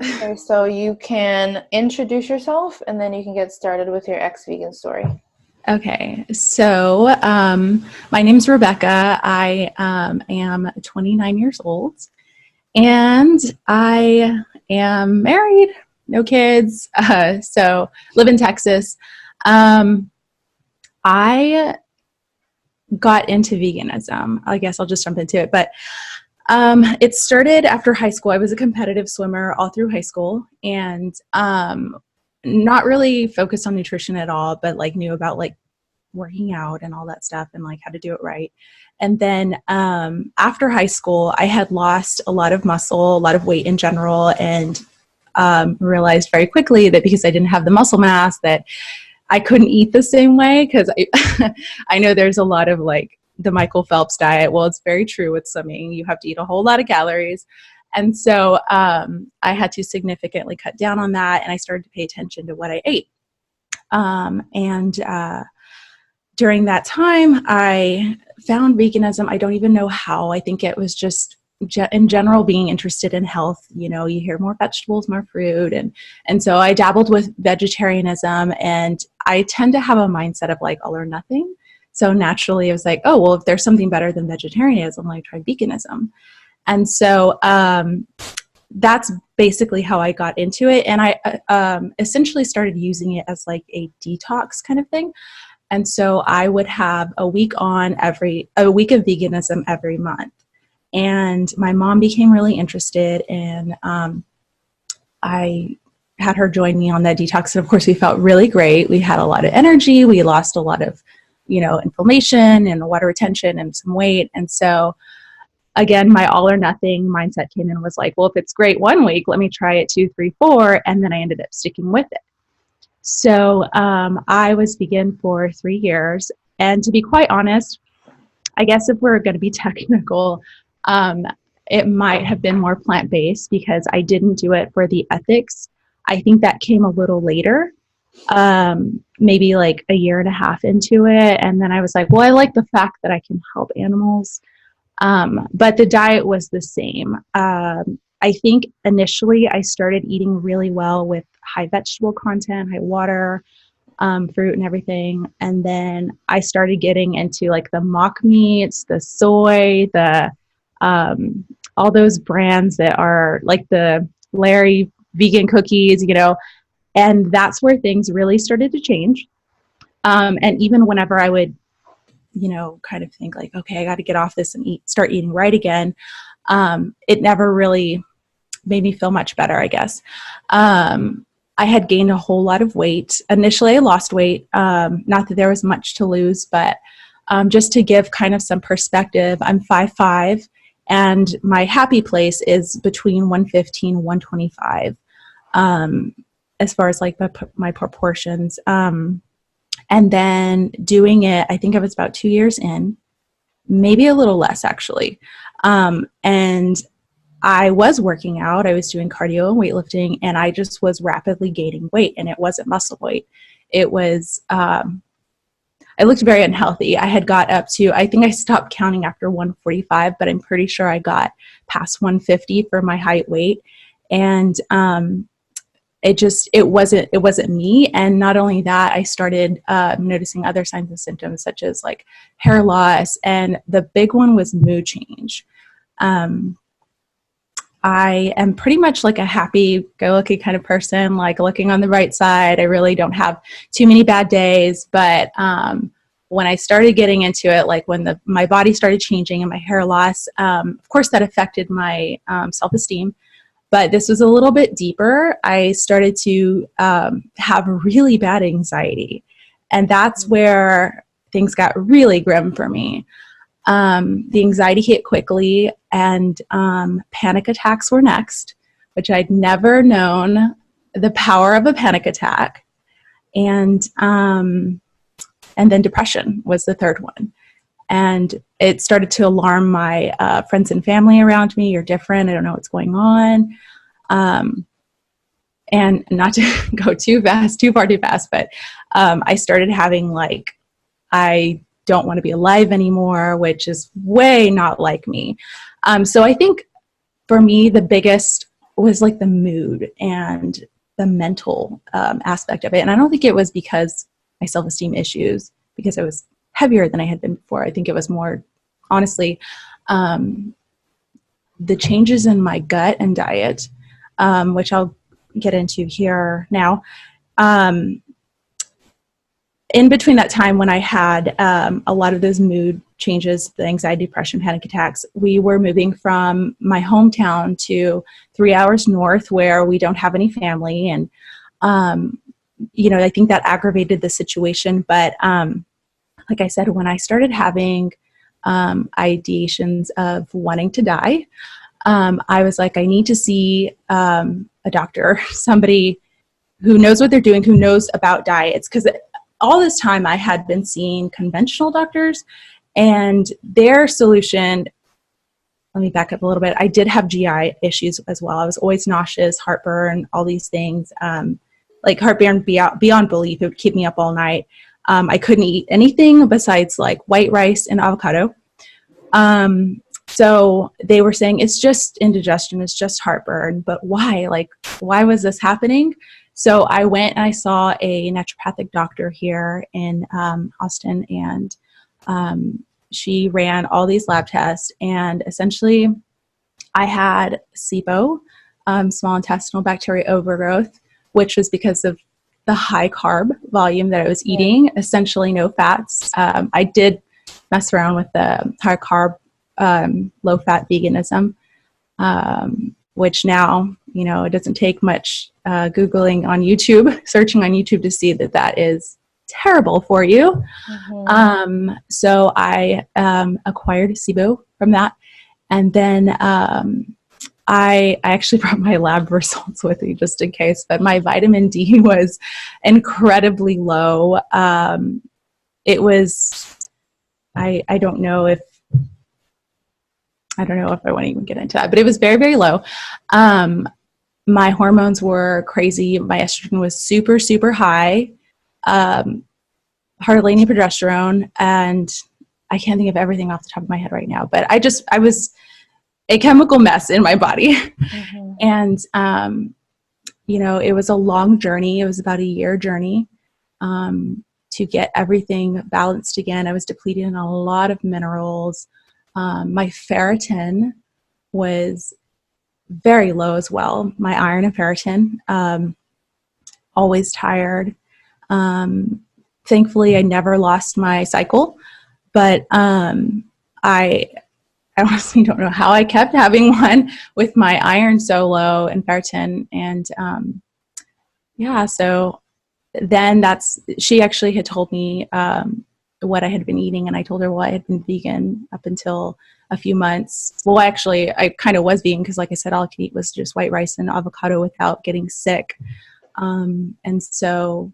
Okay, so you can introduce yourself and then you can get started with your ex-vegan story. Okay, so my name's Rebekah. I am 29 years old and I am married, no kids, so live in Texas. I got into veganism. I guess I'll just jump into it, but it started after high school. I was a competitive swimmer all through high school and not really focused on nutrition at all, but like knew about like working out and all that stuff and like how to do it right. And then after high school, I had lost a lot of muscle, a lot of weight in general, and realized very quickly that because I didn't have the muscle mass that I couldn't eat the same way because I know there's a lot of like the Michael Phelps diet. Well, it's very true with swimming. You have to eat a whole lot of calories. And so I had to significantly cut down on that, and I started to pay attention to what I ate. During that time, I found veganism. I don't even know how. I think it was just in general being interested in health. You know, you hear more vegetables, more fruit. And so I dabbled with vegetarianism, and I tend to have a mindset of like all or nothing. So naturally I was like, oh, well, if there's something better than vegetarianism, like try veganism. And so that's basically how I got into it. And I essentially started using it as like a detox kind of thing. And so I would have a week of veganism every month. And my mom became really interested, and I had her join me on that detox. And of course we felt really great. We had a lot of energy. We lost a lot of, inflammation and water retention and some weight. And so again, my all or nothing mindset came in and was like, well, if it's great one week, let me try it 2, 3, 4. And then I ended up sticking with it. So I was vegan for 3 years. And to be quite honest, I guess if we're going to be technical, it might have been more plant-based because I didn't do it for the ethics. I think that came a little later, maybe like a year and a half into it. And then I was like, well, I like the fact that I can help animals. But the diet was the same. I think initially I started eating really well with high vegetable content, high water, fruit and everything. And then I started getting into like the mock meats, the soy, all those brands that are like the Larry vegan cookies, and that's where things really started to change. And even whenever I would, kind of think like, okay, I got to get off this and start eating right again. It never really made me feel much better, I guess. I had gained a whole lot of weight. Initially, I lost weight. Not that there was much to lose, but just to give kind of some perspective, I'm 5'5", and my happy place is between 115 and 125, as far as like my proportions. And then doing it, I think I was about 2 years in, maybe a little less actually. And I was working out, I was doing cardio and weightlifting, and I just was rapidly gaining weight, and it wasn't muscle weight. It was, I looked very unhealthy. I had got up to, I think I stopped counting after 145, but I'm pretty sure I got past 150 for my height weight. And, it wasn't me. And not only that, I started noticing other signs and symptoms such as like hair loss. And the big one was mood change. I am pretty much like a happy-go-lucky kind of person, like looking on the bright side. I really don't have too many bad days. But when I started getting into it, like when my body started changing and my hair loss, of course that affected my self-esteem. But this was a little bit deeper. I started to have really bad anxiety. And that's where things got really grim for me. The anxiety hit quickly. and panic attacks were next, which I'd never known the power of a panic attack. And then depression was the third one. And it started to alarm my friends and family around me. You're different. I don't know what's going on. And not to go too far too fast, but I started having I don't want to be alive anymore, which is way not like me. So I think for me, the biggest was the mood and the mental aspect of it. And I don't think it was because my self-esteem issues, because I was heavier than I had been before. I think it was more, honestly, the changes in my gut and diet, which I'll get into here now. In between that time when I had a lot of those mood changes, the anxiety, depression, panic attacks, we were moving from my hometown to 3 hours north where we don't have any family. And, I think that aggravated the situation. But like I said, when I started having ideations of wanting to die, I was like, I need to see a doctor, somebody who knows what they're doing, who knows about diets. Because all this time I had been seeing conventional doctors, and their solution, let me back up a little bit. I did have GI issues as well. I was always nauseous, heartburn, all these things. Heartburn beyond belief. It would keep me up all night. I couldn't eat anything besides white rice and avocado. So they were saying it's just indigestion, it's just heartburn, but why? Why was this happening? So I went and I saw a naturopathic doctor here in Austin, and she ran all these lab tests, and essentially I had SIBO, small intestinal bacteria overgrowth, which was because of the high carb volume that I was eating, essentially no fats. I did mess around with the high carb, low fat veganism, which now, it doesn't take much Googling on YouTube, searching on YouTube to see that is terrible for you. Mm-hmm. So I acquired SIBO from that. And then I actually brought my lab results with me just in case, but my vitamin D was incredibly low. It was, I don't know if I want to even get into that, but it was very, very low. My hormones were crazy. My estrogen was super, super high. Hardly any progesterone. And I can't think of everything off the top of my head right now, but I was a chemical mess in my body. Mm-hmm. And, it was a long journey. It was about a year journey, to get everything balanced again. I was depleted in a lot of minerals. My ferritin was very low as well. My iron and ferritin, always tired. Thankfully, I never lost my cycle, but I honestly don't know how I kept having one with my iron so low and ferritin. And so then she actually had told me what I had been eating, and I told her, I had been vegan up until a few months. Well, actually, I kind of was vegan because, like I said, all I could eat was just white rice and avocado without getting sick. And so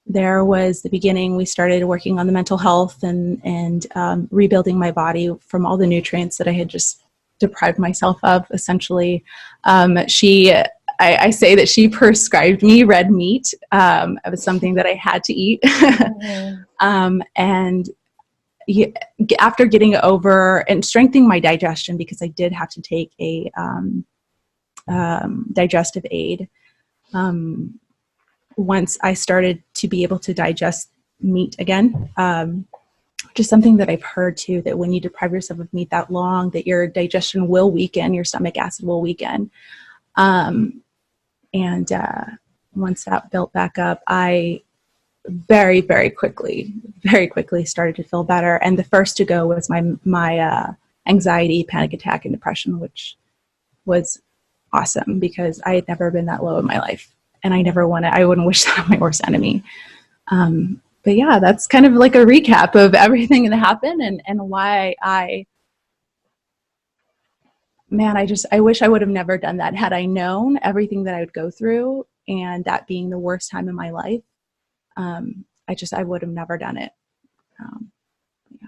there was the beginning. We started working on the mental health and rebuilding my body from all the nutrients that I had just deprived myself of, essentially. I say that she prescribed me red meat. It was something that I had to eat. Mm-hmm. And after getting over and strengthening my digestion, because I did have to take a digestive aid, once I started to be able to digest meat again, which is something that I've heard too, that when you deprive yourself of meat that long, that your digestion will weaken, your stomach acid will weaken. And once that built back up, I very, very quickly started to feel better. And the first to go was my anxiety, panic attack, and depression, which was awesome because I had never been that low in my life. And I wouldn't wish that on my worst enemy. But yeah, that's kind of like a recap of everything that happened and why I man, I wish I would have never done that. Had I known everything that I would go through, and that being the worst time in my life, I would have never done it. Yeah.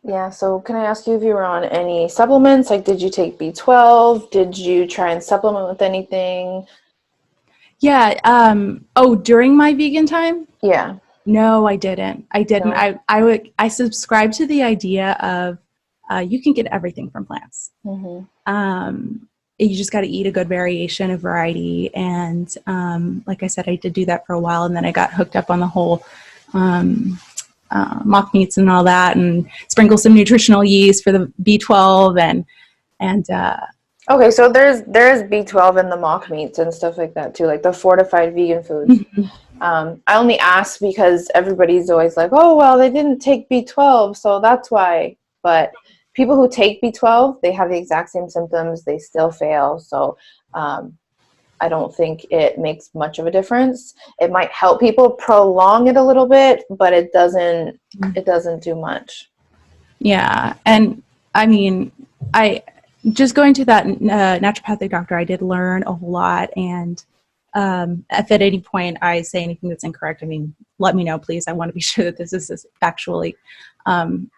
Yeah, so can I ask you if you were on any supplements? Like, did you take B12? Did you try and supplement with anything? Yeah. During my vegan time? Yeah. No, I didn't. No? I subscribe to the idea of you can get everything from plants. You just got to eat a good variation, a variety. And like I said, I did do that for a while, and then I got hooked up on the whole mock meats and all that, and sprinkle some nutritional yeast for the B12 and Okay, so there's B12 in the mock meats and stuff like that too, like the fortified vegan foods. I only ask because everybody's always like, oh, well, they didn't take B12, so that's why. But people who take B12, they have the exact same symptoms. They still fail. So I don't think it makes much of a difference. It might help people prolong it a little bit, but it doesn't do much. Yeah. And I mean, just going to that naturopathic doctor, I did learn a whole lot. And if at any point I say anything that's incorrect, I mean, let me know, please. I want to be sure that this is as factually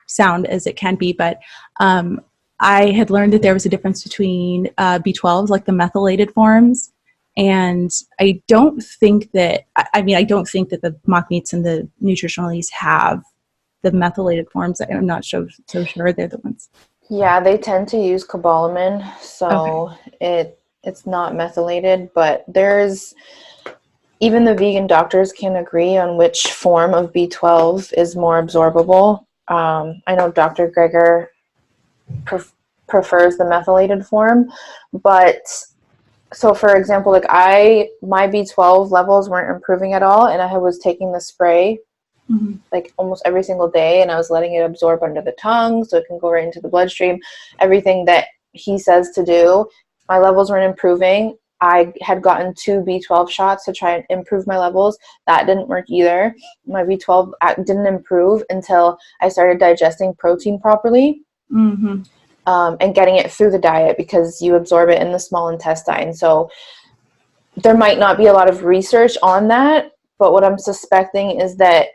sound as it can be. But I had learned that there was a difference between B12s, like the methylated forms. And I don't think that the mock meats and the nutritionalists have the methylated forms. I'm not so sure they're the ones. Yeah, they tend to use cobalamin, so it's not methylated, but even the vegan doctors can agree on which form of B12 is more absorbable. I know Dr. Greger prefers the methylated form, but so for example, like my B12 levels weren't improving at all, and I was taking the spray like almost every single day, and I was letting it absorb under the tongue so it can go right into the bloodstream. Everything that he says to do, my levels weren't improving. I had gotten 2 B12 shots to try and improve my levels. That didn't work either. My B12 didn't improve until I started digesting protein properly. And getting it through the diet, because you absorb it in the small intestine. So there might not be a lot of research on that, but what I'm suspecting is that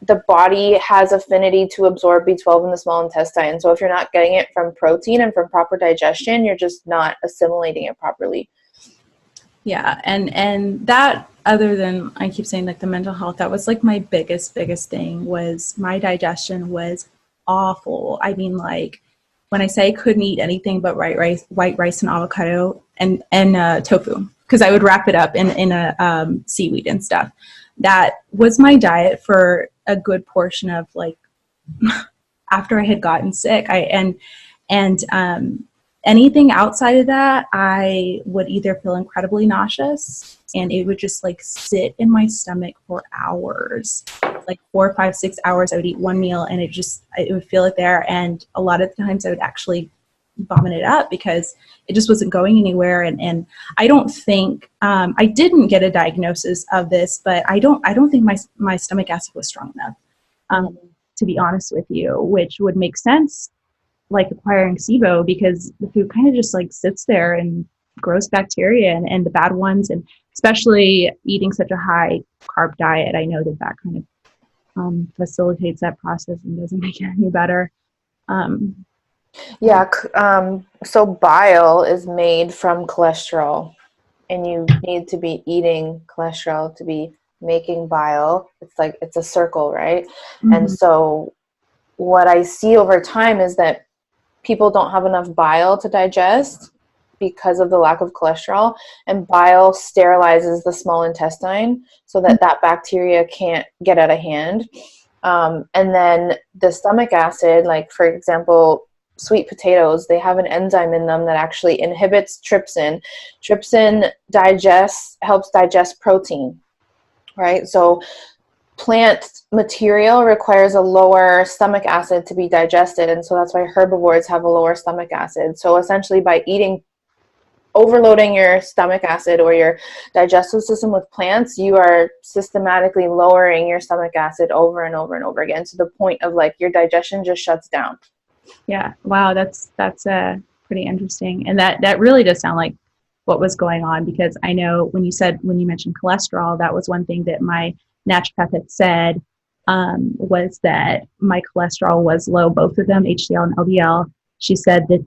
the body has affinity to absorb B12 in the small intestine. So if you're not getting it from protein and from proper digestion, you're just not assimilating it properly. Yeah. And that, other than, I keep saying, like, the mental health, that was like my biggest thing, was my digestion was awful. I mean, like, when I say I couldn't eat anything but white rice and avocado and tofu, because I would wrap it up in a seaweed and stuff. That was my diet for a good portion of, like, after I had gotten sick. Anything outside of that, I would either feel incredibly nauseous, and it would just, like, sit in my stomach for hours, like 4, 5, 6 hours. I would eat one meal and it would feel it there. And a lot of the times I would actually vomit it up because it just wasn't going anywhere. And I don't think, I didn't get a diagnosis of this, but I don't think my stomach acid was strong enough, to be honest with you, which would make sense, like acquiring SIBO, because the food kind of just, like, sits there and grows bacteria and the bad ones. And especially eating such a high carb diet, I know that kind of facilitates that process and doesn't make it any better. So bile is made from cholesterol, and you need to be eating cholesterol to be making bile. It's a circle, right? And so what I see over time is that people don't have enough bile to digest because of the lack of cholesterol, and bile sterilizes the small intestine so that bacteria can't get out of hand. And then the stomach acid, like, for example, sweet potatoes, they have an enzyme in them that actually inhibits trypsin. Trypsin helps digest protein, right? So plant material requires a lower stomach acid to be digested, and so that's why herbivores have a lower stomach acid. So essentially, by overloading your stomach acid or your digestive system with plants, you are systematically lowering your stomach acid over and over and over again, to the point of, like, your digestion just shuts down. Yeah. Wow. That's pretty interesting. And that really does sound like what was going on, because I know when you mentioned cholesterol, that was one thing that my naturopath had said, was that my cholesterol was low, both of them, HDL and LDL. She said that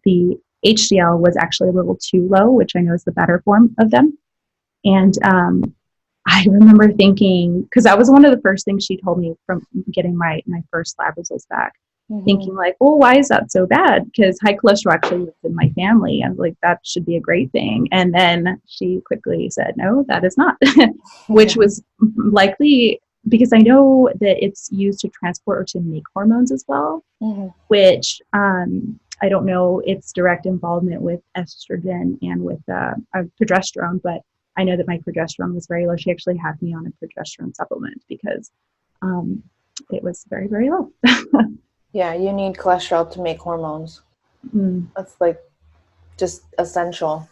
the HDL was actually a little too low, which I know is the better form of them. And I remember thinking, because that was one of the first things she told me from getting my first lab results back, thinking like, well, why is that so bad? Because high cholesterol actually lives in my family. I was like, that should be a great thing. And then she quickly said, no, that is not, which was likely because I know that it's used to transport or to make hormones as well, which I don't know its direct involvement with estrogen and with progesterone, but I know that my progesterone was very low. She actually had me on a progesterone supplement because it was very, very low. Yeah, you need cholesterol to make hormones. That's like just essential.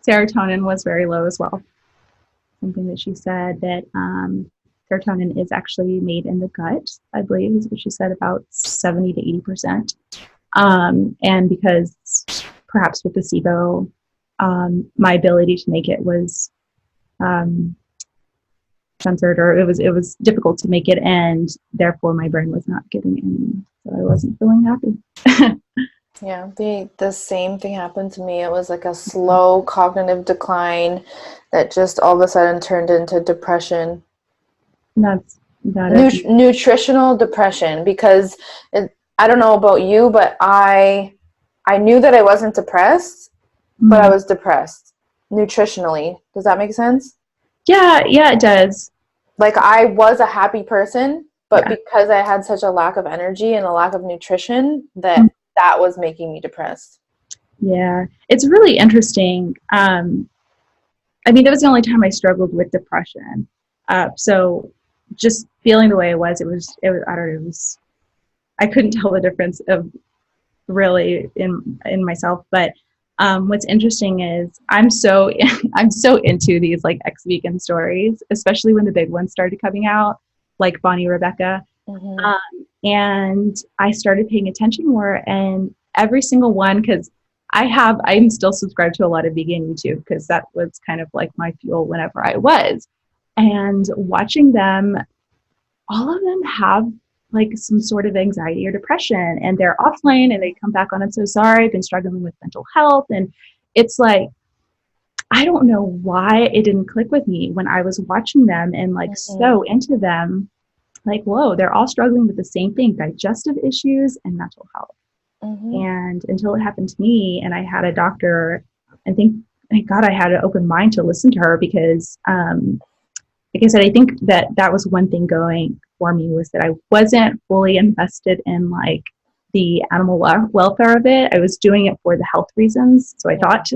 Serotonin was very low as well. Something that she said that serotonin is actually made in the gut, I believe is what she said, about 70 to 80%. And because perhaps with the SIBO, my ability to make it was censored, or it was difficult to make it, and therefore my brain was not getting in, so I wasn't feeling happy. Yeah, the same thing happened to me. It was like a slow cognitive decline that just all of a sudden turned into depression. Nutritional depression, because I don't know about you, but I knew that I wasn't depressed, but I was depressed nutritionally. Does that make sense? Yeah, it does. Like I was a happy person, but because I had such a lack of energy and a lack of nutrition, that was making me depressed. Yeah, it's really interesting. I mean, that was the only time I struggled with depression. So just feeling the way it was, I don't know, I couldn't tell the difference of really in myself. But what's interesting is I'm so into these like ex-vegan stories, especially when the big ones started coming out, like Bonnie Rebekah. And I started paying attention more, and every single one, because I'm still subscribed to a lot of vegan YouTube, because that was kind of like my fuel whenever I was. And watching them, all of them have like some sort of anxiety or depression, and they're offline and they come back on, I'm so sorry, I've been struggling with mental health. And it's like, I don't know why it didn't click with me when I was watching them and like so into them. Like, whoa, they're all struggling with the same thing, digestive issues and mental health. And until it happened to me, and I had a doctor, I think, thank God I had an open mind to listen to her, because, like I said, I think that was one thing going for me, was that I wasn't fully invested in like the animal welfare of it. I was doing it for the health reasons, so I thought.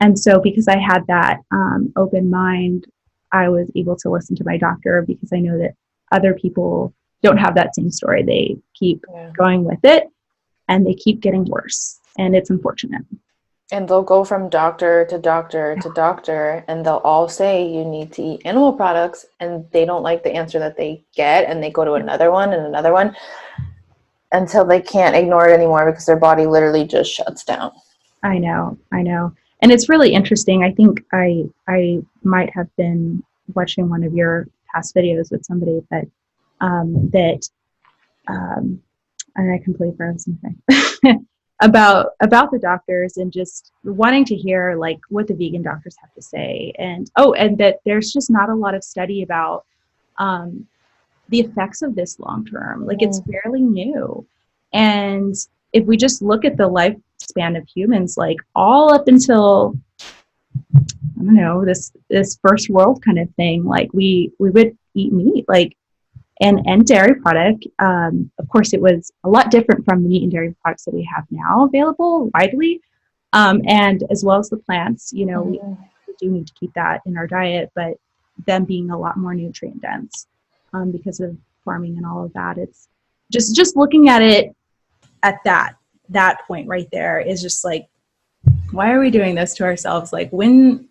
And so because I had that open mind, I was able to listen to my doctor, because I know that other people don't have that same story. They keep going with it, and they keep getting worse, and it's unfortunate. And they'll go from doctor to doctor to doctor, and they'll all say you need to eat animal products, and they don't like the answer that they get, and they go to another one and another one until they can't ignore it anymore, because their body literally just shuts down. I know. And it's really interesting. I think I might have been watching one of your past videos with somebody that and I completely forgot something about the doctors, and just wanting to hear like what the vegan doctors have to say, and that there's just not a lot of study about the effects of this long term. Like it's fairly new, and if we just look at the lifespan of humans, like all up until, I don't know, this first world kind of thing, like we would eat meat, like and dairy product. Of course, it was a lot different from the meat and dairy products that we have now available widely, and as well as the plants. You know, we do need to keep that in our diet, but them being a lot more nutrient dense because of farming and all of that. It's just looking at it at that point right there is just like, why are we doing this to ourselves? Like when,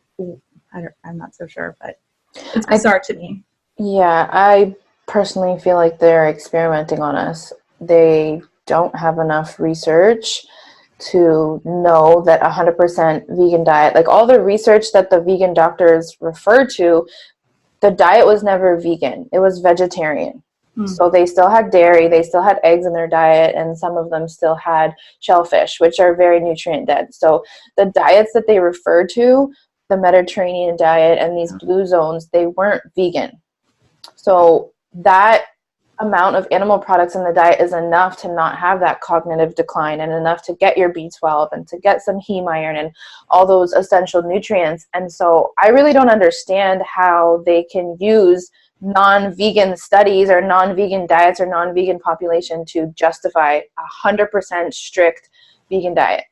I'm not so sure, but it's bizarre to me. Yeah, I personally feel like they're experimenting on us. They don't have enough research to know that 100% vegan diet, like all the research that the vegan doctors refer to, the diet was never vegan. It was vegetarian. So they still had dairy, they still had eggs in their diet, and some of them still had shellfish, which are very nutrient dense. So the diets that they refer to, the Mediterranean diet and these blue zones, they weren't vegan. So that amount of animal products in the diet is enough to not have that cognitive decline, and enough to get your B12 and to get some heme iron and all those essential nutrients. And so I really don't understand how they can use non-vegan studies or non-vegan diets or non-vegan population to justify 100% strict vegan diet.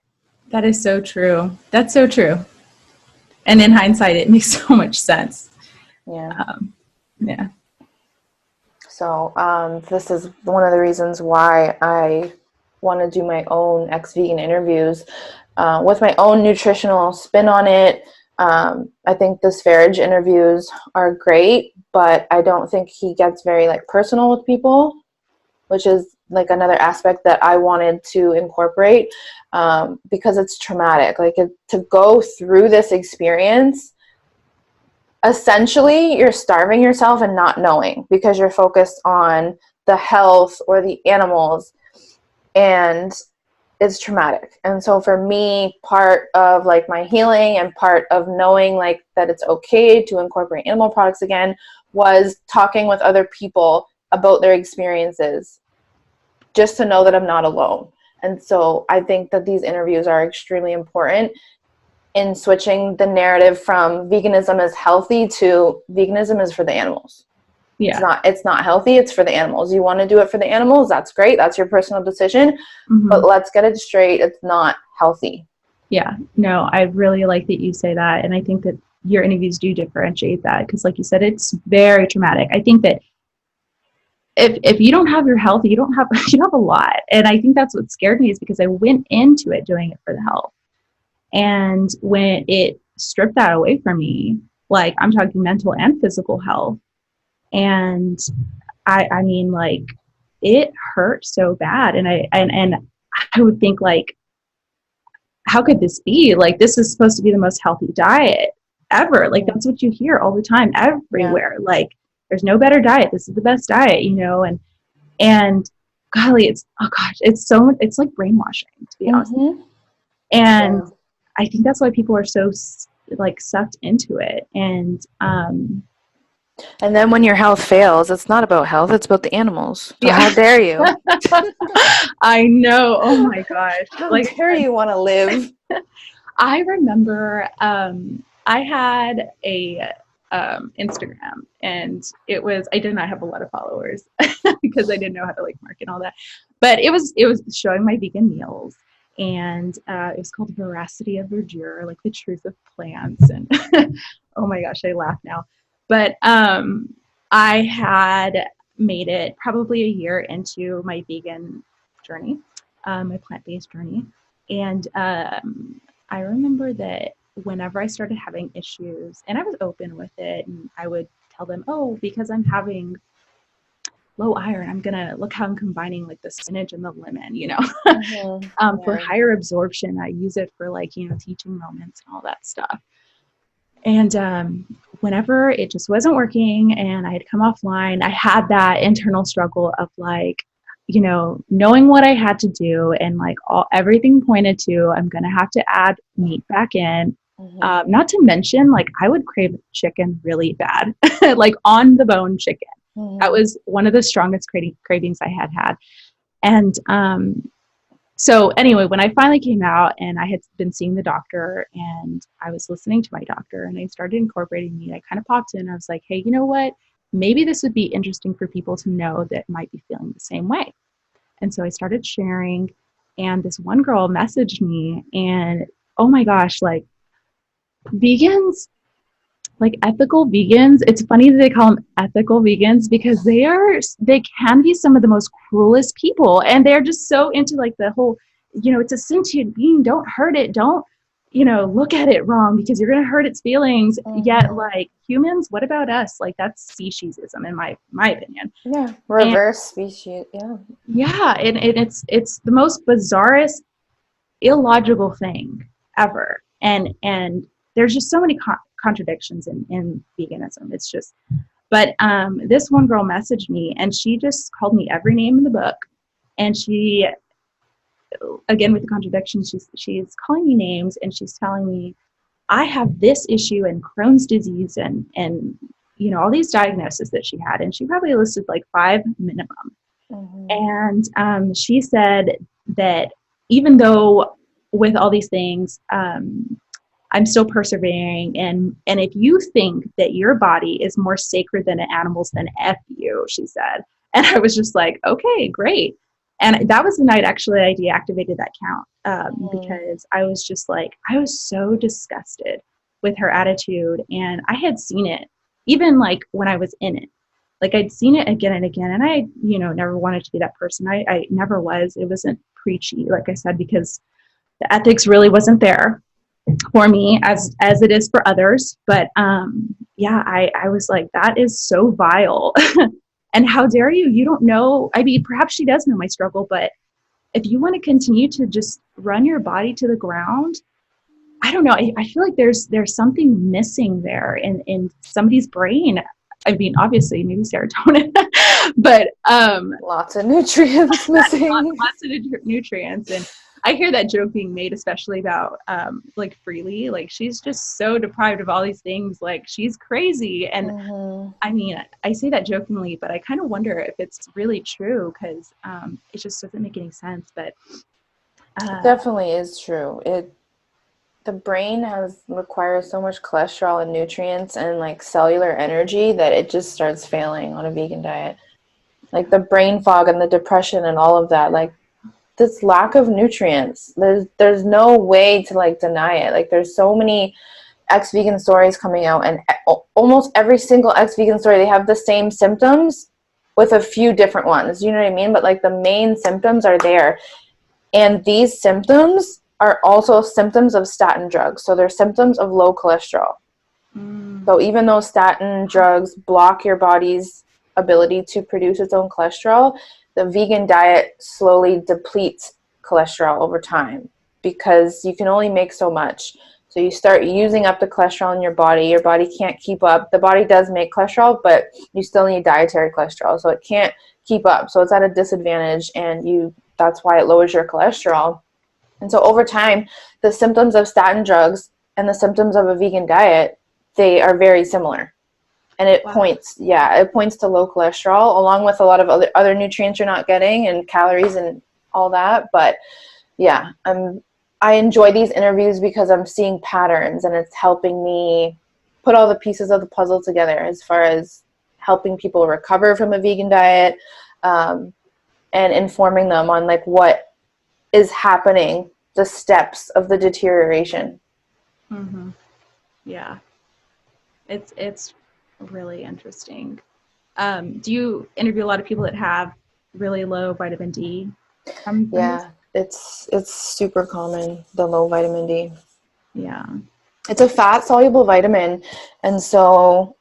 That is so true. That's so true. And in hindsight, it makes so much sense. Yeah. Yeah. So this is one of the reasons why I want to do my own ex-vegan interviews with my own nutritional spin on it. I think the Sverige interviews are great, but I don't think he gets very like personal with people, which is like another aspect that I wanted to incorporate because it's traumatic. Like to go through this experience, essentially you're starving yourself and not knowing because you're focused on the health or the animals, and it's traumatic. And so for me, part of like my healing and part of knowing like that it's okay to incorporate animal products again was talking with other people about their experiences, just to know that I'm not alone. And so I think that these interviews are extremely important in switching the narrative from veganism is healthy to veganism is for the animals. Yeah. It's not healthy. It's for the animals. You want to do it for the animals. That's great. That's your personal decision. Mm-hmm. But let's get it straight. It's not healthy. Yeah. No, I really like that you say that. And I think that your interviews do differentiate that because like you said, it's very traumatic. I think that if you don't have your health, you don't have a lot. And I think that's what scared me is because I went into it doing it for the health. And when it stripped that away from me, like I'm talking mental and physical health. And I mean, like it hurt so bad. And I would think like, how could this be? Like, this is supposed to be the most healthy diet ever. Like that's what you hear all the time everywhere. Yeah. Like there's no better diet. This is the best diet, you know? And golly, it's like brainwashing to be honest. And I think that's why people are so like sucked into it. And then when your health fails, it's not about health, it's about the animals. So how dare you? I know. Oh my gosh. How dare you want to live? I remember I had a Instagram, and I did not have a lot of followers because I didn't know how to like market all that. But it was showing my vegan meals. And it was called Veracity of Verdure, like the truth of plants. And oh my gosh, I laugh now. But I had made it probably a year into my vegan journey, my plant-based journey. And I remember that whenever I started having issues, and I was open with it, and I would tell them, oh, because I'm having low iron, I'm gonna look how I'm combining like the spinach and the lemon, you know, for higher absorption. I use it for like, you know, teaching moments and all that stuff. And whenever it just wasn't working and I had come offline, I had that internal struggle of like, you know, knowing what I had to do, and like everything pointed to, I'm gonna have to add meat back in. Not to mention, like I would crave chicken really bad, like on the bone chicken. That was one of the strongest cravings I had. And so anyway, when I finally came out and I had been seeing the doctor and I was listening to my doctor and I started incorporating meat, I kind of popped in. I was like, hey, you know what? Maybe this would be interesting for people to know that might be feeling the same way. And so I started sharing, and this one girl messaged me, and oh my gosh, like vegans, like ethical vegans, it's funny that they call them ethical vegans because they can be some of the most cruelest people, and they're just so into like the whole, you know, it's a sentient being, don't hurt it, don't look at it wrong because you're going to hurt its feelings. Yet, Mm-hmm. like humans, what about us? Like that's speciesism in my opinion. Yeah, And reverse species. Yeah. yeah, and it's the most bizarrest, illogical thing ever. And there's just so many contradictions in veganism. It's just, but this one girl messaged me and she just called me every name in the book. And she, again, with the contradictions, she's calling me names and she's telling me I have this issue and Crohn's disease and all these diagnoses that she had, and she probably listed like 5 minimum. Mm-hmm. And she said that even though with all these things, I'm still persevering. And if you think that your body is more sacred than an animal's, then F you, she said. And I was just like, okay, great. And that was the night actually I deactivated that count Mm-hmm. because I was just like, I was so disgusted with her attitude. And I had seen it even like when I was in it. Like I'd seen it again and again. And I, never wanted to be that person. I never was. It wasn't preachy, like I said, because the ethics really wasn't there for me as it is for others. But yeah, I was like, that is so vile. And how dare you? You don't know. I mean, perhaps she does know my struggle, but if you want to continue to just run your body to the ground, I don't know. I feel like there's something missing there in somebody's brain. I mean, obviously, maybe serotonin, but Lots of nutrients missing. lots of nutrients. And I hear that joke being made, especially about like Freely. Like she's just so deprived of all these things. Like she's crazy. And Mm-hmm. I mean, I say that jokingly, but I kind of wonder if it's really true because it just doesn't make any sense. But It uh, definitely is true. The brain requires so much cholesterol and nutrients and like cellular energy that it just starts failing on a vegan diet. Like the brain fog and the depression and all of that, like this lack of nutrients. There's no way to like deny it. Like there's so many ex-vegan stories coming out, and almost every single ex-vegan story, they have the same symptoms with a few different ones. You know what I mean? But like the main symptoms are there. And these symptoms are also symptoms of statin drugs. So they're symptoms of low cholesterol. mm, So even though statin drugs block your body's ability to produce its own cholesterol, the vegan diet slowly depletes cholesterol over time because you can only make so much. So you start using up the cholesterol in your body can't keep up. The body does make cholesterol, but you still need dietary cholesterol. So it can't keep up. So it's at a disadvantage, and that's why it lowers your cholesterol. And so over time, the symptoms of statin drugs and the symptoms of a vegan diet, they are very similar. And wow. it points to low cholesterol along with a lot of other nutrients you're not getting and calories and all that. But yeah, I enjoy these interviews because I'm seeing patterns and it's helping me put all the pieces of the puzzle together as far as helping people recover from a vegan diet, and informing them on like what is happening, the steps of the deterioration. Mm-hmm. Yeah, it's really interesting. Do you interview a lot of people that have really low vitamin D from this? Yeah, it's super common, the low vitamin D. Yeah. It's a fat soluble vitamin, and so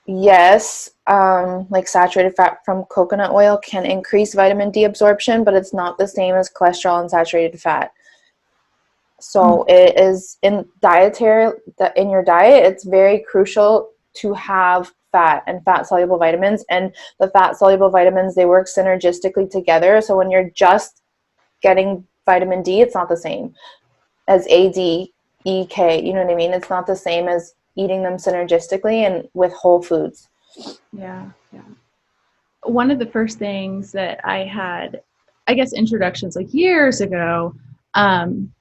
yes, like saturated fat from coconut oil can increase vitamin D absorption, but it's not the same as cholesterol and saturated fat. Mm. So it is in your diet, it's very crucial to have fat and fat soluble vitamins, and the fat soluble vitamins, they work synergistically together. So when you're just getting vitamin D, it's not the same as A, D, E, K. You know what I mean? It's not the same as eating them synergistically and with whole foods. Yeah. Yeah. One of the first things that I had, I guess, introductions like years ago. Um,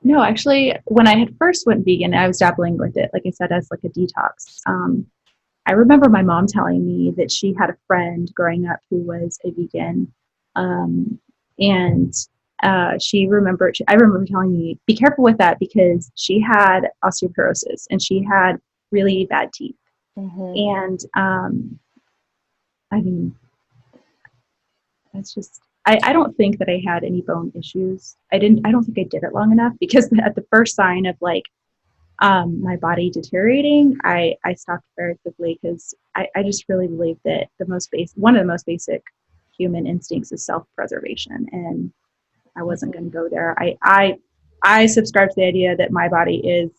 no, actually, when I had first went vegan, I was dabbling with it, like I said, as like a detox. I remember my mom telling me that she had a friend growing up who was a vegan. Um, and I remember telling me, be careful with that because she had osteoporosis and she had really bad teeth. Mm-hmm. And I mean, that's just, I don't think that I had any bone issues. I don't think I did it long enough, because at the first sign of like my body deteriorating, I stopped very quickly, because I just really believe that one of the most basic human instincts is self-preservation, and I wasn't going to go there. I subscribe to the idea that my body is,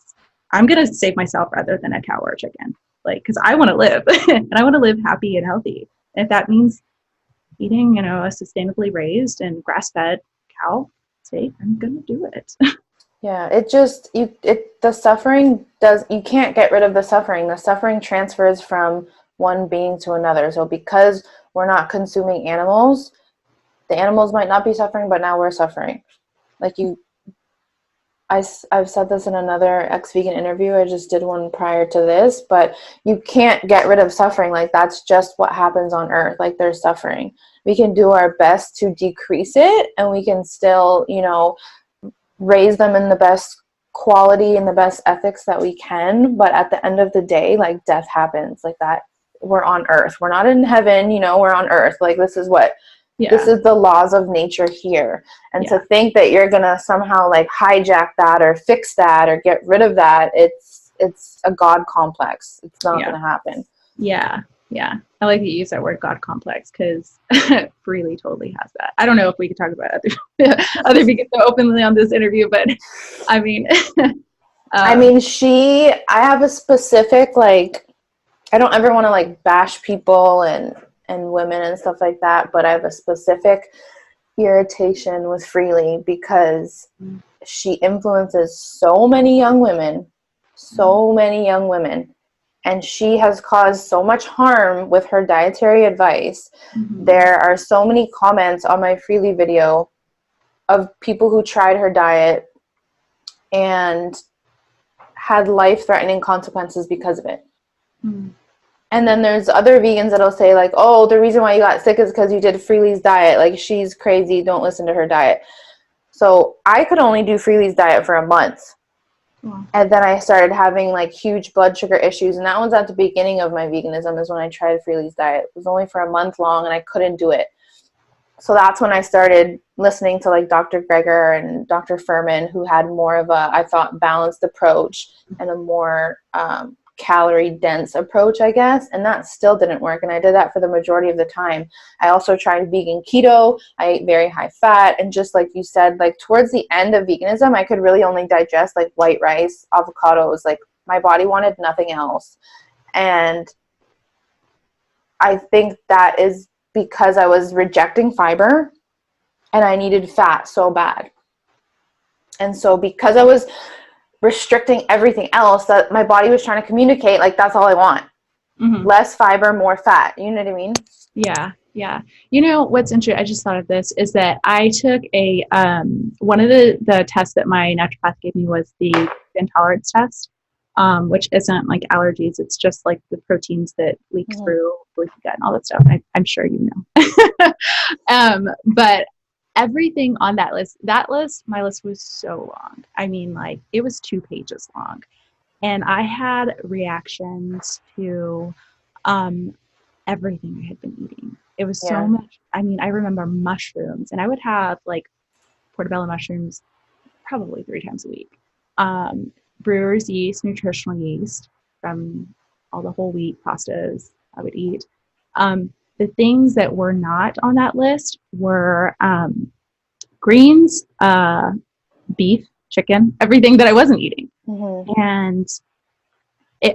I'm going to save myself rather than a cow or a chicken, like, because I want to live and I want to live happy and healthy. And if that means eating, you know, a sustainably raised and grass-fed cow steak, I'm going to do it. Yeah, the suffering you can't get rid of the suffering. The suffering transfers from one being to another. So because we're not consuming animals, the animals might not be suffering, but now we're suffering. Like I've said this in another ex-vegan interview. I just did one prior to this, but you can't get rid of suffering. Like, that's just what happens on earth. Like, there's suffering. We can do our best to decrease it, and we can still, you know, raise them in the best quality and the best ethics that we can. But at the end of the day, like, death happens. Like, that, we're on earth. We're not in heaven, you know, we're on earth. Like, this is the laws of nature here. And to think that you're gonna somehow like hijack that or fix that or get rid of that, it's a God complex. It's not gonna happen. Yeah. I like that you use that word, God complex, because Freely totally has that. I don't know if we could talk about other vegans so openly on this interview, but I mean, I have a specific, like, I don't ever want to like bash people and women and stuff like that, but I have a specific irritation with Freely because she influences so many young women, and she has caused so much harm with her dietary advice. There are so many comments on my Freely video of people who tried her diet and had life-threatening consequences because of it. And then there's other vegans that'll say like, oh, the reason why you got sick is because you did Freely's diet. Like, she's crazy. Don't listen to her diet. So I could only do Freely's diet for a month. And then I started having like huge blood sugar issues. And that was at the beginning of my veganism, is when I tried Freely's diet. It was only for a month long and I couldn't do it. So that's when I started listening to like Dr. Greger and Dr. Furman, who had more of a, I thought, balanced approach and a more calorie dense approach, I guess. And that still didn't work. And I did that for the majority of the time. I also tried vegan keto. I ate very high fat. And just like you said, like towards the end of veganism, I could really only digest like white rice, avocados. Like, my body wanted nothing else. And I think that is because I was rejecting fiber and I needed fat so bad. And so because I was restricting everything else, that my body was trying to communicate, like, that's all I want. Less fiber, more fat. You know what I mean? Yeah. You know, what's interesting, I just thought of this, is that I took a, one of the tests that my naturopath gave me was the intolerance test, which isn't like allergies. It's just like the proteins that leak through the leaky gut and all that stuff. I'm sure you know. But everything on that list, my list was so long. I mean, like, it was 2 pages long. And I had reactions to everything I had been eating. It was so much. I mean, I remember mushrooms, and I would have like portobello mushrooms probably 3 times a week. Brewer's yeast, nutritional yeast from all the whole wheat pastas I would eat. The things that were not on that list were greens, beef, chicken, everything that I wasn't eating. And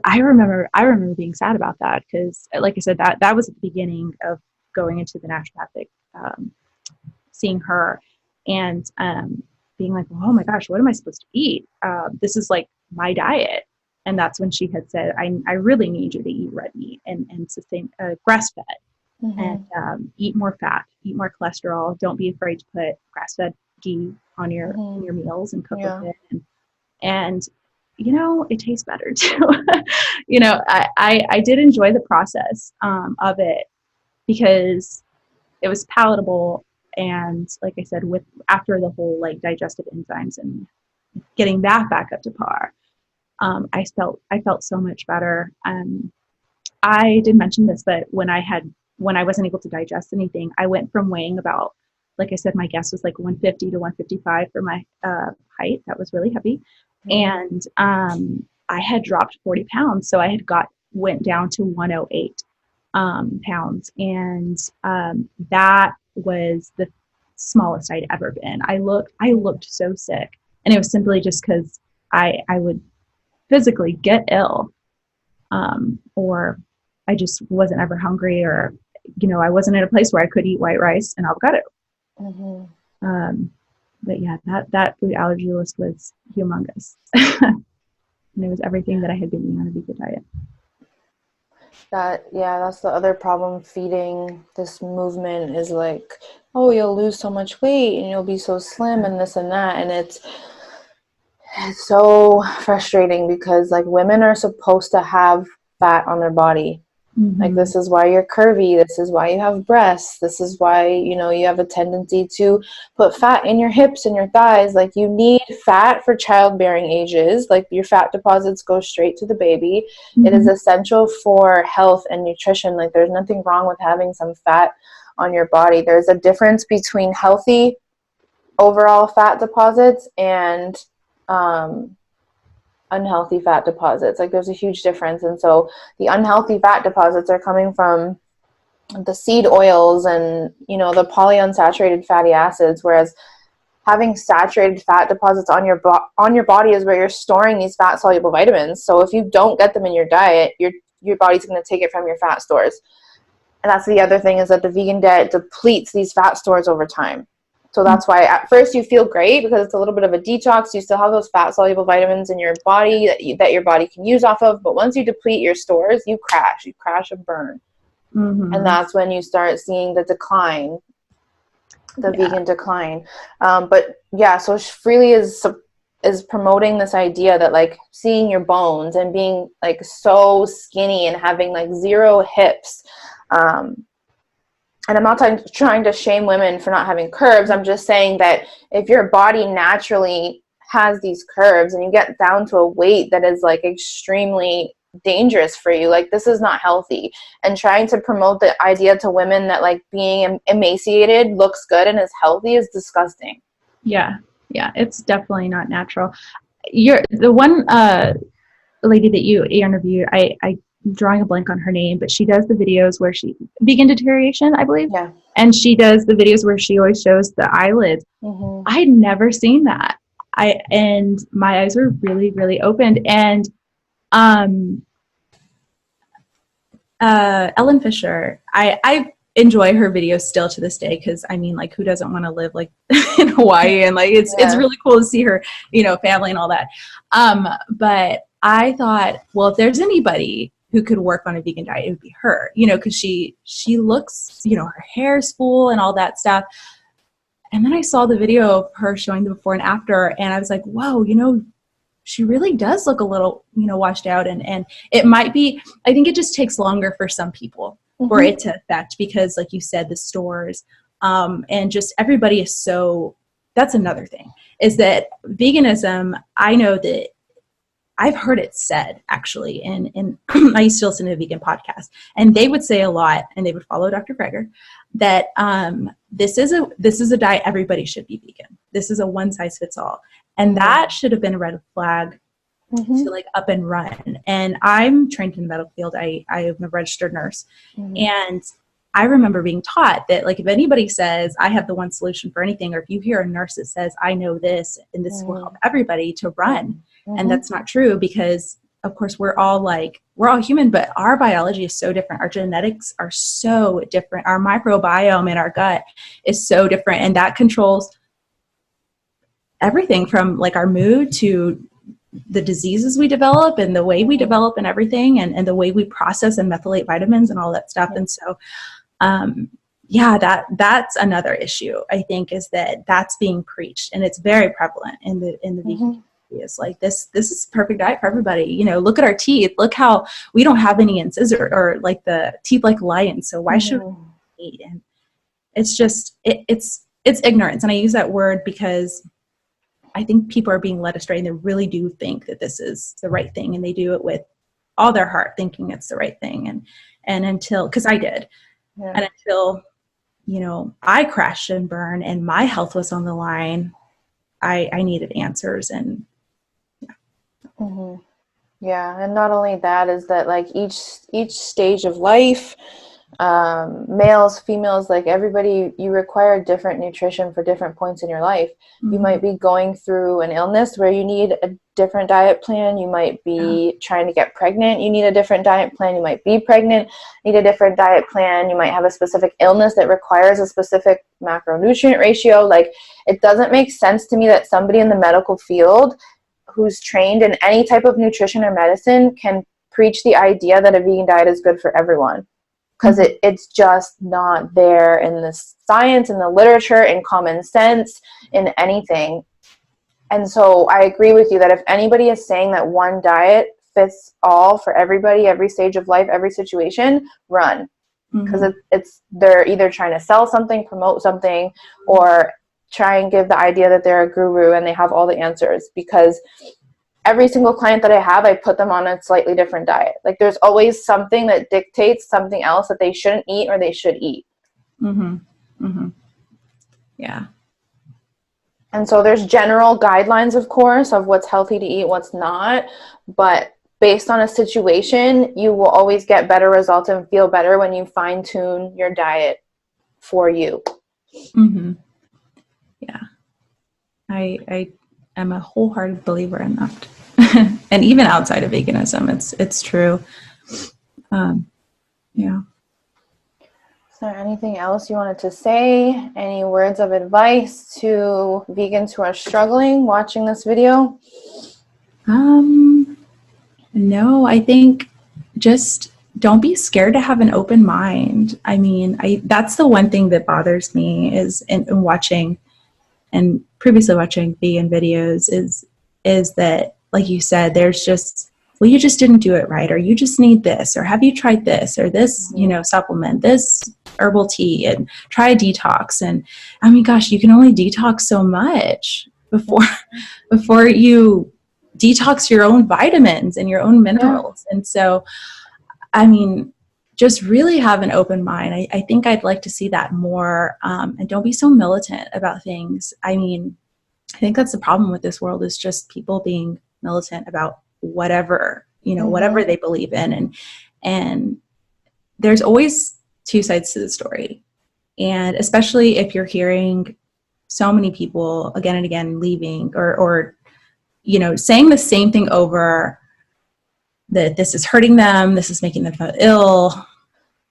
I remember being sad about that, because, like I said, that was at the beginning of going into the naturopathic, seeing her, and being like, oh my gosh, what am I supposed to eat? This is like my diet. And that's when she had said, I really need you to eat red meat and sustain grass-fed, and eat more fat, eat more cholesterol. Don't be afraid to put grass-fed ghee on your meals and cook with it. And you know, it tastes better too. You know, I did enjoy the process of it, because it was palatable. And like I said, after the whole like digestive enzymes and getting that back up to par, I felt so much better. I did mention this, but when I wasn't able to digest anything, I went from weighing about like I said, my guess was like 150 to 155 for my height. That was really heavy. And I had dropped 40 pounds. So I had went down to 108 pounds. And that was the smallest I'd ever been. I looked so sick. And it was simply just because I would physically get ill, or I just wasn't ever hungry, or, I wasn't in a place where I could eat white rice and avocado. But yeah, that food allergy list was humongous. And it was everything that I had been eating on a vegan diet. That's the other problem feeding this movement is like, oh, you'll lose so much weight and you'll be so slim and this and that. And it's so frustrating because like women are supposed to have fat on their body. Like, this is why you're curvy. This is why you have breasts. This is why, you have a tendency to put fat in your hips and your thighs. Like, you need fat for childbearing ages. Like, your fat deposits go straight to the baby. It is essential for health and nutrition. Like, there's nothing wrong with having some fat on your body. There's a difference between healthy overall fat deposits and unhealthy fat deposits. Like, there's a huge difference. And so the unhealthy fat deposits are coming from the seed oils and the polyunsaturated fatty acids, whereas having saturated fat deposits on your body is where you're storing these fat soluble vitamins. So if you don't get them in your diet, your body's going to take it from your fat stores. And that's the other thing, is that the vegan diet depletes these fat stores over time. So that's why at first you feel great because it's a little bit of a detox. You still have those fat soluble vitamins in your body that your body can use off of. But once you deplete your stores, you crash and burn. And that's when you start seeing the decline, vegan decline. But yeah, so Freely is promoting this idea that like seeing your bones and being like so skinny and having like zero hips, and I'm not trying to shame women for not having curves. I'm just saying that if your body naturally has these curves and you get down to a weight that is like extremely dangerous for you, like this is not healthy. And trying to promote the idea to women that like being emaciated looks good and is healthy is disgusting. Yeah, it's definitely not natural. The one lady that you interviewed, I'm drawing a blank on her name, but she does the videos where vegan deterioration, I believe. Yeah. And she does the videos where she always shows the eyelids. I'd never seen that. And my eyes were really, really opened. And Ellen Fisher, I enjoy her videos still to this day, because I mean, like, who doesn't want to live like in Hawaii? And like it's really cool to see her, family and all that. But I thought, well, if there's anybody who could work on a vegan diet, it would be her, because she looks, her hair's full and all that stuff. And then I saw the video of her showing the before and after, and I was like, whoa, she really does look a little, washed out. And it might be, I think it just takes longer for some people for it to affect, because like you said, the stores, and just everybody is so, that's another thing, is that veganism, I know that I've heard it said actually, and I used to listen to a vegan podcast, and they would say a lot, and they would follow Dr. Greger, that this is a diet everybody should be vegan. This is a one size fits all, and that should have been a red flag to like up and run. And I'm trained in the medical field. I am a registered nurse, and I remember being taught that like if anybody says I have the one solution for anything, or if you hear a nurse that says I know this and this will help everybody, to run. And that's not true, because of course we're all human, but our biology is so different. Our genetics are so different. Our microbiome in our gut is so different, and that controls everything from like our mood to the diseases we develop and the way we develop and everything, and the way we process and methylate vitamins and all that stuff. And so that's another issue, I think, is that's being preached, and it's very prevalent in the vegan. Is like this is perfect diet for everybody. Look at our teeth. Look how we don't have any incisor, or like the teeth like lions. So why should we eat? And it's just it's ignorance. And I use that word because I think people are being led astray, and they really do think that this is the right thing, and they do it with all their heart, thinking it's the right thing. And until, because I did, and until you know, I crashed and burned and my health was on the line, I needed answers. And Mm-hmm. Yeah, and not only that is that like each stage of life, males, females, like everybody, you require different nutrition for different points in your life. You mm-hmm. might be going through an illness where you need a different diet plan. You might be trying to get pregnant. You need a different diet plan. You might be pregnant, need a different diet plan. You might have a specific illness that requires a specific macronutrient ratio. Like, it doesn't make sense to me that somebody in the medical field who's trained in any type of nutrition or medicine can preach the idea that a vegan diet is good for everyone, because it's just not there in the science, in the literature, in common sense, in anything. And so I agree with you that if anybody is saying that one diet fits all for everybody, every stage of life, every situation, run. Because it's they're either trying to sell something, promote something, or try and give the idea that they're a guru and they have all the answers. Because every single client that I have, I put them on a slightly different diet. Like, there's always something that dictates something else that they shouldn't eat or they should eat. Yeah. And so there's general guidelines, of course, of what's healthy to eat, what's not. But based on a situation, you will always get better results and feel better when you fine tune your diet for you. Yeah. I am a wholehearted believer in that. And even outside of veganism, it's true. Yeah. Is there anything else you wanted to say? Any words of advice to vegans who are struggling watching this video? No, I think just don't be scared to have an open mind. I mean, that's the one thing that bothers me is in watching and previously watching vegan videos is that, like you said, there's just, well, you just didn't do it right, or you just need this, or have you tried this, or this, you know, supplement, this herbal tea, and try a detox. And I mean, gosh, you can only detox so much before you detox your own vitamins and your own minerals. And so, I mean, just really have an open mind. I think I'd like to see that more. And don't be so militant about things. I mean, I think that's the problem with this world, is just people being militant about whatever, you know, whatever they believe in. And there's always two sides to the story. And especially if you're hearing so many people again and again leaving or you know, saying the same thing over, that this is hurting them, this is making them feel ill.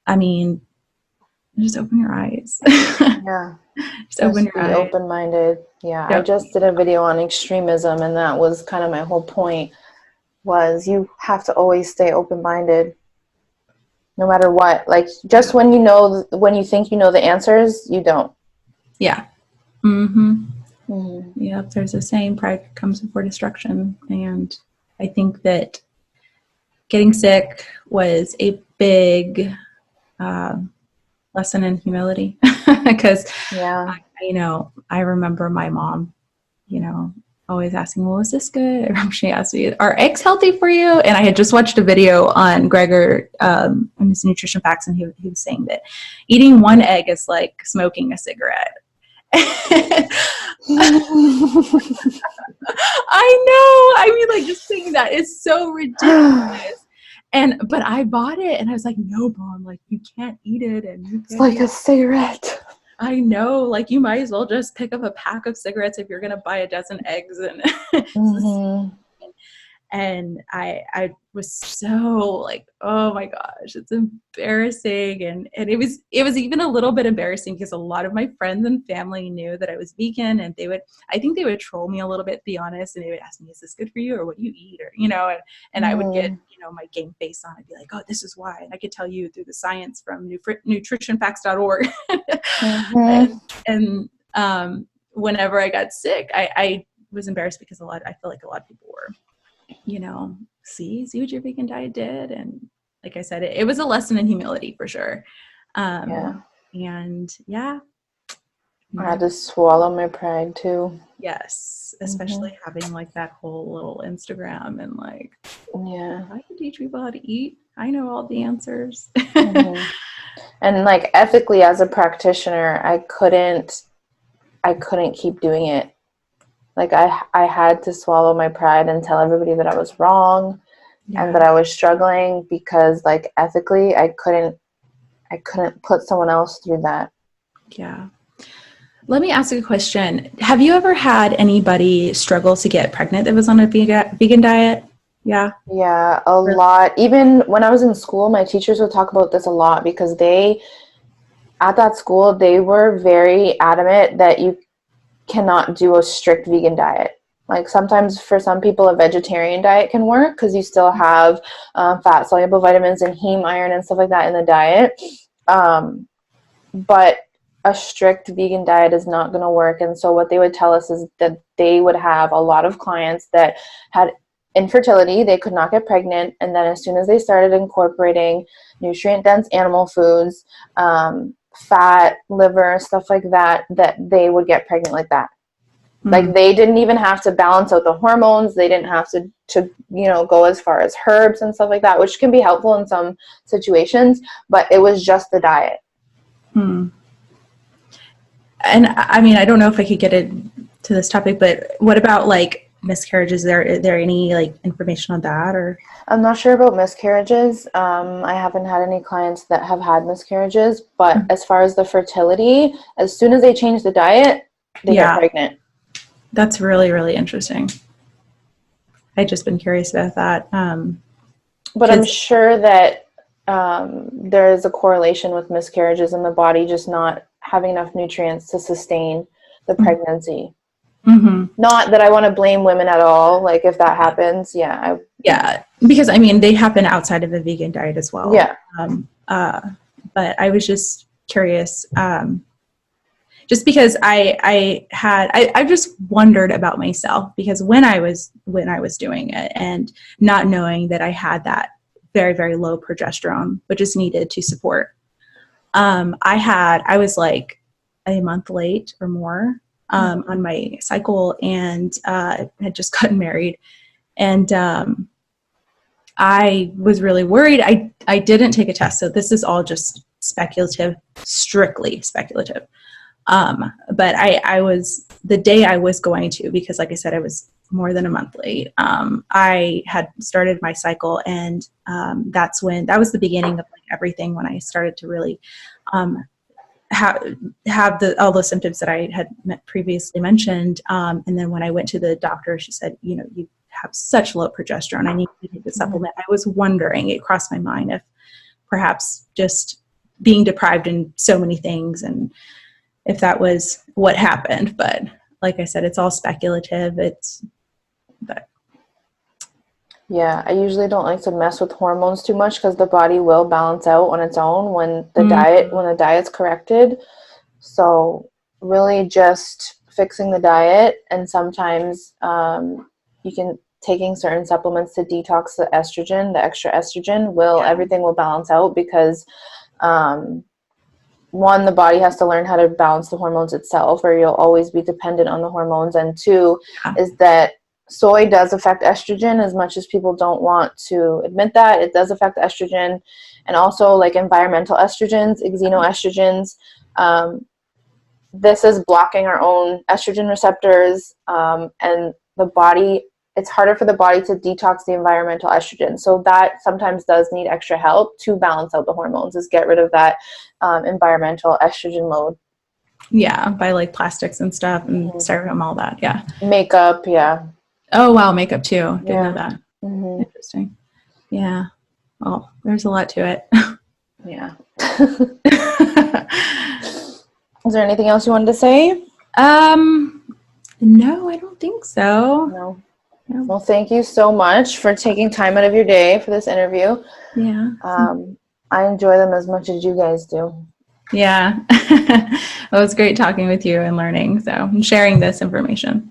I mean, just open your eyes. Yeah. Just open your eyes. Open-minded. Yeah. Yep. I just did a video on extremism, and that was kind of my whole point, was you have to always stay open-minded no matter what. Like, just when you think you know the answers, you don't. Yeah. Yep. There's a saying, pride comes before destruction. And I think that getting sick was a big lesson in humility, because you know, I remember my mom, you know, always asking, well, is this good? Or she asked me, are eggs healthy for you? And I had just watched a video on Gregor on his nutrition facts, and he was saying that eating one egg is like smoking a cigarette. I know. I mean, like, just saying that is so ridiculous. But I bought it, and I was like, no, Mom, like, you can't eat it. And it's like a cigarette. I know, like, you might as well just pick up a pack of cigarettes if you're going to buy a dozen eggs. And and I was so like, oh my gosh, it's embarrassing. And it was even a little bit embarrassing because a lot of my friends and family knew that I was vegan, and I think they would troll me a little bit, to be honest. And they would ask me, is this good for you, or what do you eat? Or, you know, and I would get, you know, my game face on. I'd be like, oh, this is why. And I could tell you through the science from nutritionfacts.org. And whenever I got sick, I was embarrassed because I feel like a lot of people were, you know, see what your vegan diet did. And like I said, it was a lesson in humility for sure. And I had to swallow my pride too. Yes. Especially having like that whole little Instagram and like, I can teach people how to eat. I know all the answers. And like ethically as a practitioner, I couldn't keep doing it. Like I had to swallow my pride and tell everybody that I was wrong and that I was struggling, because like ethically I couldn't put someone else through that. Yeah. Let me ask you a question. Have you ever had anybody struggle to get pregnant that was on a vegan diet? Yeah. Yeah, a lot. Even when I was in school, my teachers would talk about this a lot, because at that school, they were very adamant that you cannot do a strict vegan diet. Like sometimes for some people, a vegetarian diet can work because you still have fat soluble vitamins and heme, iron, and stuff like that in the diet. But a strict vegan diet is not going to work. And so what they would tell us is that they would have a lot of clients that had infertility, they could not get pregnant, and then as soon as they started incorporating nutrient dense animal foods, fat, liver, stuff like that, that they would get pregnant like that. Like they didn't even have to balance out the hormones. They didn't have to go as far as herbs and stuff like that, which can be helpful in some situations, but it was just the diet. And I mean, I don't know if I could get into this topic, but what about like miscarriages? Is there any like information on that? Or I'm not sure about miscarriages. I haven't had any clients that have had miscarriages, but as far as the fertility, as soon as they change the diet, they get pregnant. That's really, really interesting. I've just been curious about that. But I'm sure that there is a correlation with miscarriages and the body just not having enough nutrients to sustain the pregnancy. Not that I want to blame women at all. Like if that happens, because I mean, they happen outside of a vegan diet as well. Yeah. But I was just curious, just because I just wondered about myself, because when I was doing it and not knowing that I had that very, very low progesterone, which is needed to support, I was like a month late or more on my cycle, and had just gotten married, and I was really worried. I didn't take a test, so this is all just speculative, strictly speculative. But I was, the day I was going to, because like I said, I was more than a month late. I had started my cycle, and that was the beginning of like everything, when I started to really have all the symptoms that I had previously mentioned. And then when I went to the doctor, she said, you have such low progesterone, I need to take the supplement. I was wondering, it crossed my mind, if perhaps just being deprived in so many things, and if that was what happened. But like I said, it's all speculative. Yeah, I usually don't like to mess with hormones too much, because the body will balance out on its own when the diet's corrected. So really just fixing the diet, and sometimes you can taking certain supplements to detox the estrogen, the extra estrogen, everything will balance out, because one, the body has to learn how to balance the hormones itself, or you'll always be dependent on the hormones. And two is that soy does affect estrogen, as much as people don't want to admit that. It does affect estrogen, and also like environmental estrogens, xenoestrogens. This is blocking our own estrogen receptors, and the body, it's harder for the body to detox the environmental estrogen. So that sometimes does need extra help to balance out the hormones, is get rid of that environmental estrogen load. Yeah, by like plastics and stuff, and styrofoam, all that. Yeah. Makeup, yeah. Oh, wow, makeup too. Didn't know that. Interesting. Yeah. Well, there's a lot to it. Yeah. Is there anything else you wanted to say? No, I don't think so. No. Well, thank you so much for taking time out of your day for this interview. Yeah. I enjoy them as much as you guys do. Yeah. It was great talking with you and learning, and sharing this information.